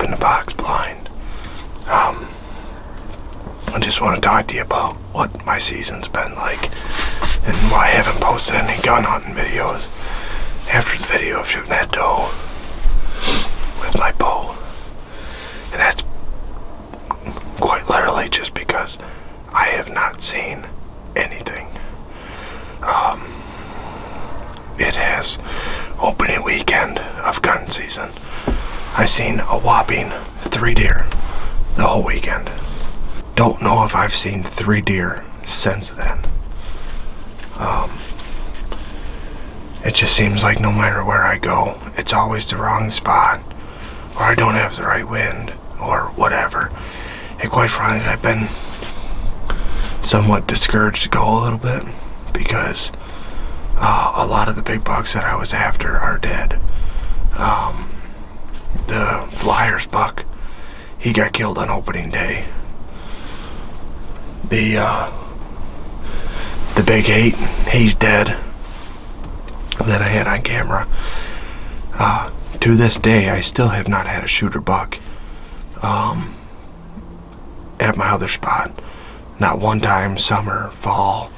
in the box blind. I just want to talk to you about what my season's been like and why I haven't posted any gun hunting videos after the video of shooting that doe with my bow. And that's quite literally just because I have not seen anything. It has opening weekend of gun season. I seen a whopping 3 deer the whole weekend. Don't know if I've seen 3 deer since then. It just seems like no matter where I go, it's always the wrong spot, or I don't have the right wind, or whatever. And quite frankly, I've been somewhat discouraged to go a little bit because a lot of the big bucks that I was after are dead. The Flyers buck, he got killed on opening day. The Big 8, he's dead, that I had on camera. To this day, I still have not had a shooter buck at my other spot. Not one time, summer, fall,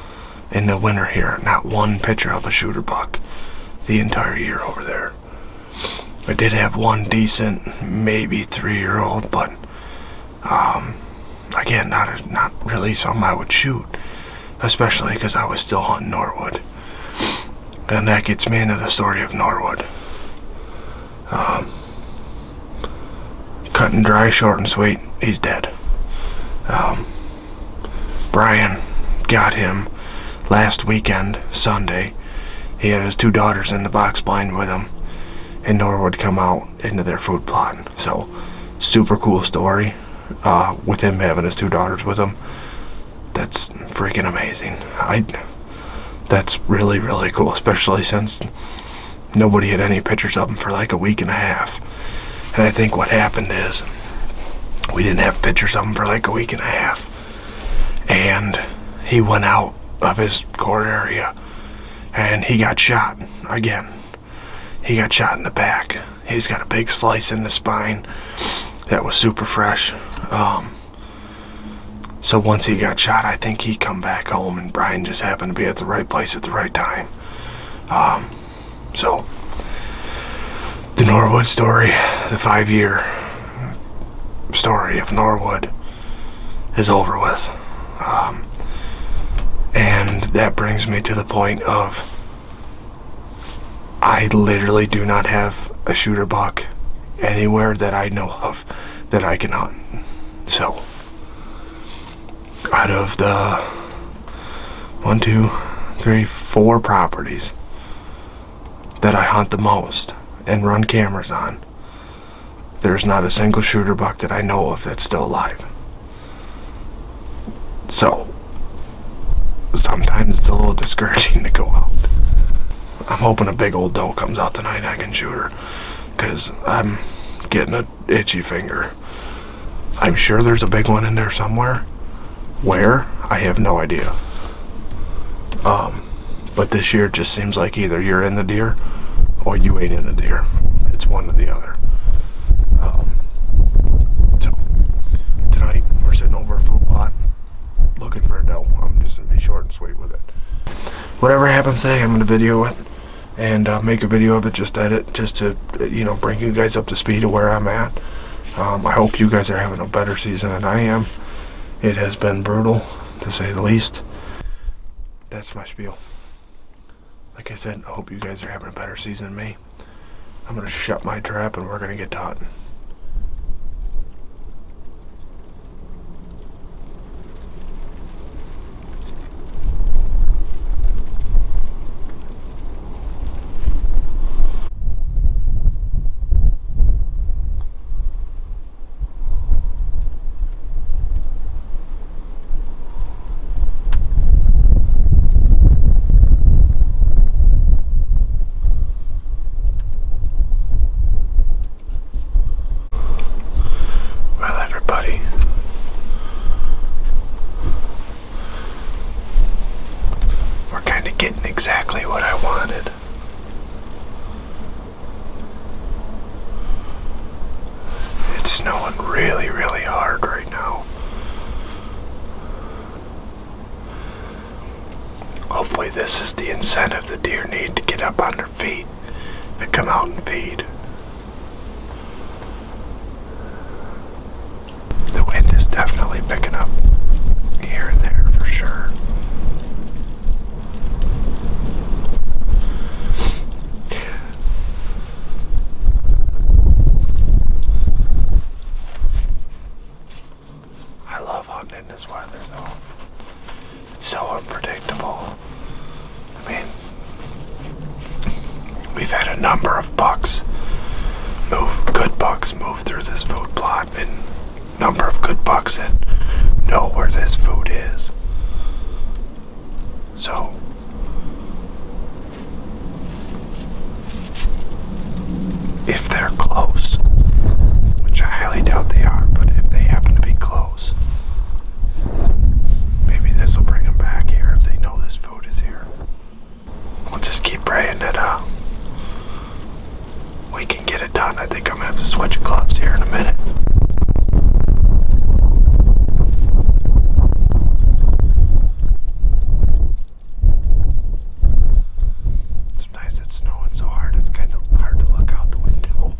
in the winter here, not one picture of a shooter buck the entire year over there. I did have one decent, maybe 3-year-old, but again, not really something I would shoot, especially because I was still hunting Norwood. And that gets me into the story of Norwood. Cut and dry, short and sweet, he's dead. Brian got him last weekend, Sunday. He had his 2 daughters in the box blind with him, and Norwood come out into their food plot. So, super cool story with him having his 2 daughters with him. That's freaking amazing. That's really, really cool, especially since nobody had any pictures of him for like a week and a half. And I think what happened is we didn't have pictures of him for like a week and a half. And he went out of his core area and he got shot again. He got shot in the back. He's got a big slice in the spine that was super fresh. So once he got shot, I think he come back home, and Brian just happened to be at the right place at the right time. So the Norwood story, the 5-year story of Norwood, is over with. And that brings me to the point of I literally do not have a shooter buck anywhere that I know of that I can hunt. So out of the 1, 2, 3, 4 properties that I hunt the most and run cameras on, there's not a single shooter buck that I know of that's still alive. So sometimes it's a little discouraging to go out. I'm hoping a big old doe comes out tonight and I can shoot her, because I'm getting an itchy finger. I'm sure there's a big one in there somewhere. Where? I have no idea. But this year it just seems like either you're in the deer or you ain't in the deer. It's one or the other. So tonight we're sitting over a food plot looking for a doe. I'm just gonna be short and sweet with it. Whatever happens today, I'm gonna video it and make a video of it, just edit, just to bring you guys up to speed of where I'm at. I hope you guys are having a better season than I am. It has been brutal, to say the least. That's my spiel. Like I said, I hope you guys are having a better season than me. I'm going to shut my trap and we're going to get to hunting. snowing really, really hard right now. Hopefully this is the incentive the deer need to get up on their feet and come out and feed. The wind is definitely picking up here and there for sure. I love hunting in this weather though. It's so unpredictable. I mean, we've had a number of good bucks move through this food plot, and number of good bucks that know where this food is. So, if they're close, which I highly doubt they are, but if they happen to be close, maybe this will bring them back here if they know this food is here. We'll just keep praying that we can get it done. I think I'm gonna have to switch gloves here in a minute. Sometimes it's snowing so hard it's kind of hard to look out the window.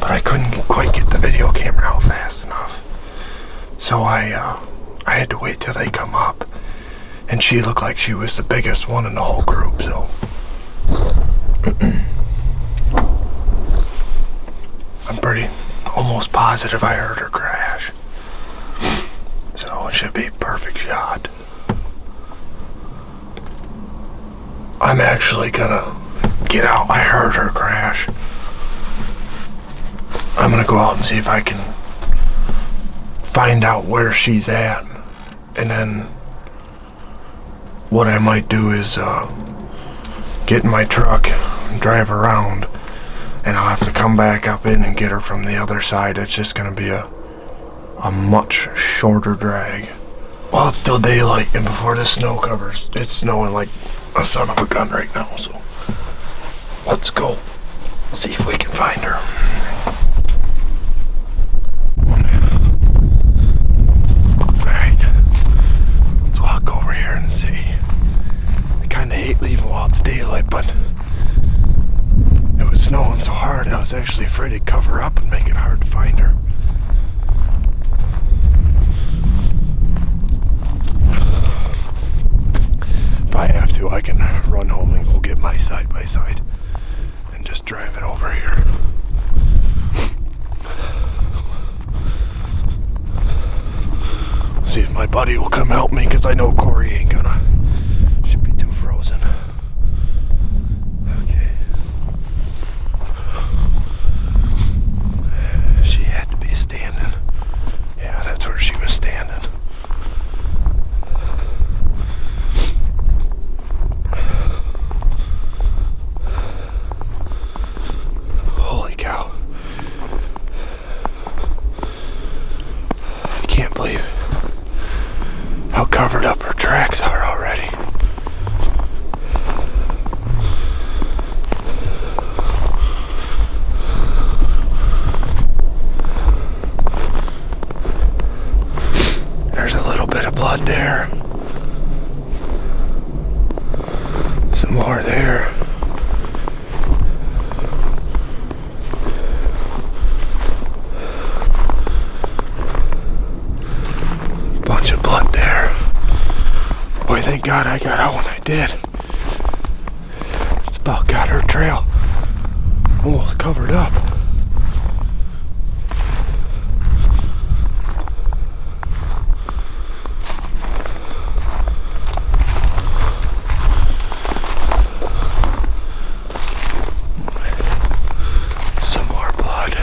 but I couldn't quite get the video camera out fast enough. So I had to wait till they come up, and she looked like she was the biggest one in the whole group, so I'm pretty almost positive I heard her crash. So it should be a perfect shot. I'm actually gonna get out. I heard her crash. I'm gonna go out and see if I can find out where she's at, and then what I might do is get in my truck and drive around, and I'll have to come back up in and get her from the other side. It's just gonna be a much shorter drag. While it's still daylight and before the snow covers, it's snowing like a son of a gun right now, so let's go see if we can find her. I hate leaving while it's daylight, but it was snowing so hard I was actually afraid to cover up and make it hard to find her. If I have to, I can run home and go get my side-by-side and just drive it over here. See if my buddy will come help me, because I know Corey ain't gonna. Should be too frozen. Okay. She had to be standing. Yeah, that's where she was standing. Holy cow. I can't believe how covered up her tracks are already. There's a little bit of blood there. Some more there. Bunch of blood there. Boy, thank God I got out when I did. It's about got her trail almost covered up. Some more blood.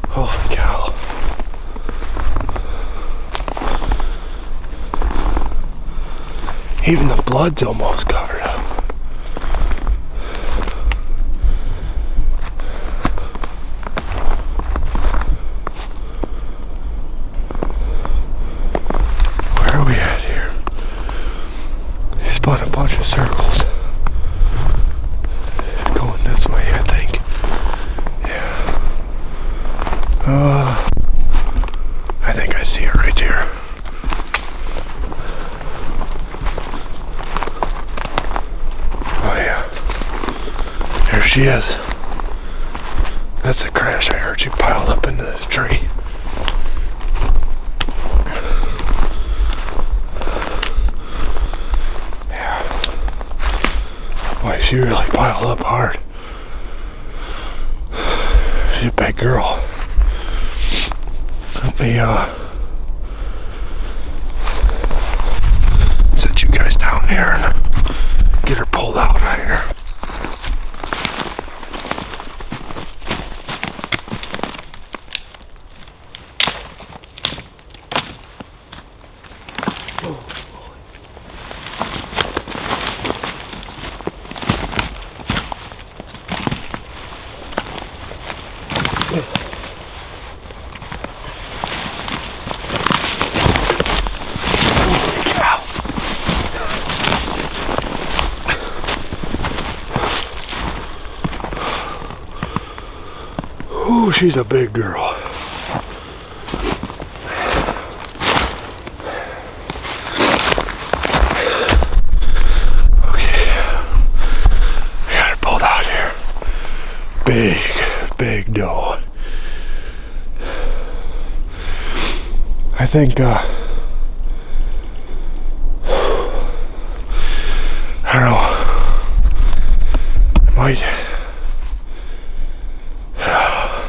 Holy cow. Even the blood's almost covered up. Where are we at here? He spun a bunch of circles. Going this way, I think. Yeah. I think I see her right here. There she is. That's a crash I heard. She piled up into this tree. Yeah. Boy, she really piled up hard. She's a big girl. Let me set you guys down here and get her pulled out of here. Ooh, she's a big girl. Okay. doe. I think, I don't know,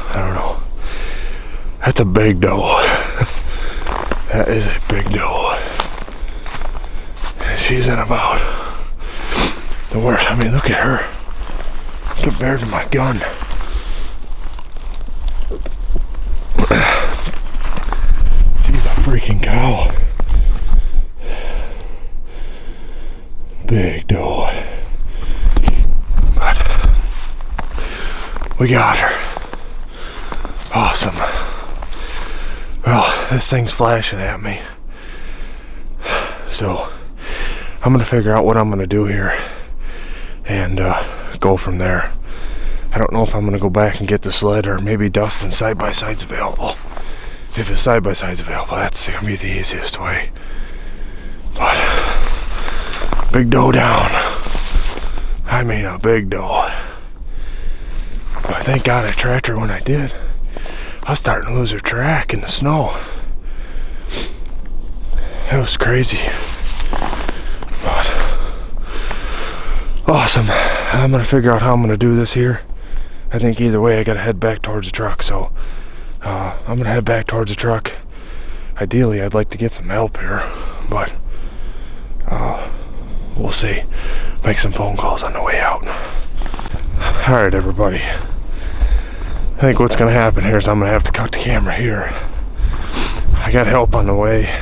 I don't know. That's a big doe. That is a big doe. She's in about the worst. I mean, look at her compared to my gun. She's a freaking cow. Big doe. But we got her. Awesome. Well, this thing's flashing at me. So I'm gonna figure out what I'm gonna do here and go from there. I don't know if I'm gonna go back and get the sled or maybe Dustin's side-by-side's available. If his side-by-side's available, that's gonna be the easiest way. But big doe down. I mean a big doe. But thank God I tracked her when I did. I was starting to lose her track in the snow. That was crazy. But awesome. I'm gonna figure out how I'm gonna do this here. I think either way I gotta head back towards the truck, so I'm gonna head back towards the truck. Ideally I'd like to get some help here, but we'll see. Make some phone calls on the way out. Alright everybody, I think what's gonna happen here is I'm gonna have to cut the camera here. I got help on the way.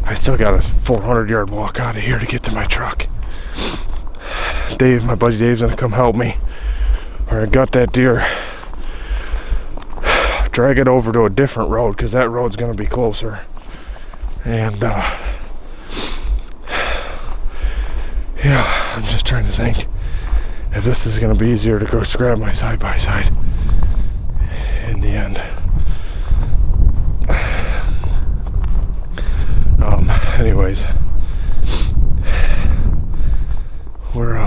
I still got a 400-yard walk out of here to get to my truck. Dave, my buddy Dave's gonna come help me. Or I got that deer, drag it over to a different road because that road's gonna be closer. And yeah, I'm just trying to think if this is gonna be easier to go grab my side-by-side in the end. Anyways, we're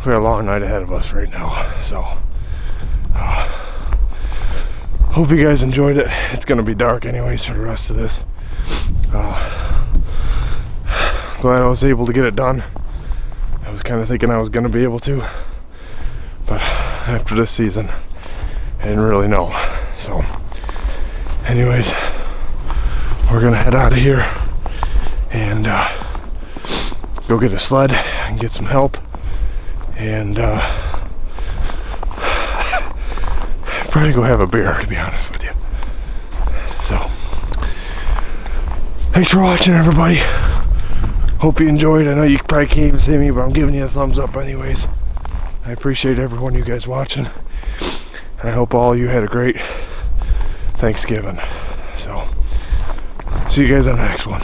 we got a long night ahead of us right now, so hope you guys enjoyed it. It's gonna be dark anyways for the rest of this. Glad I was able to get it done. I was kind of thinking I was gonna be able to, but after this season I didn't really know. So anyways, we're gonna head out of here and go get a sled and get some help, and probably go have a beer, to be honest with you. So thanks for watching everybody. Hope you enjoyed. I know you probably can't even see me, but I'm giving you a thumbs up anyways. I appreciate every one of you guys watching, and I hope all of you had a great Thanksgiving. So see you guys on the next one.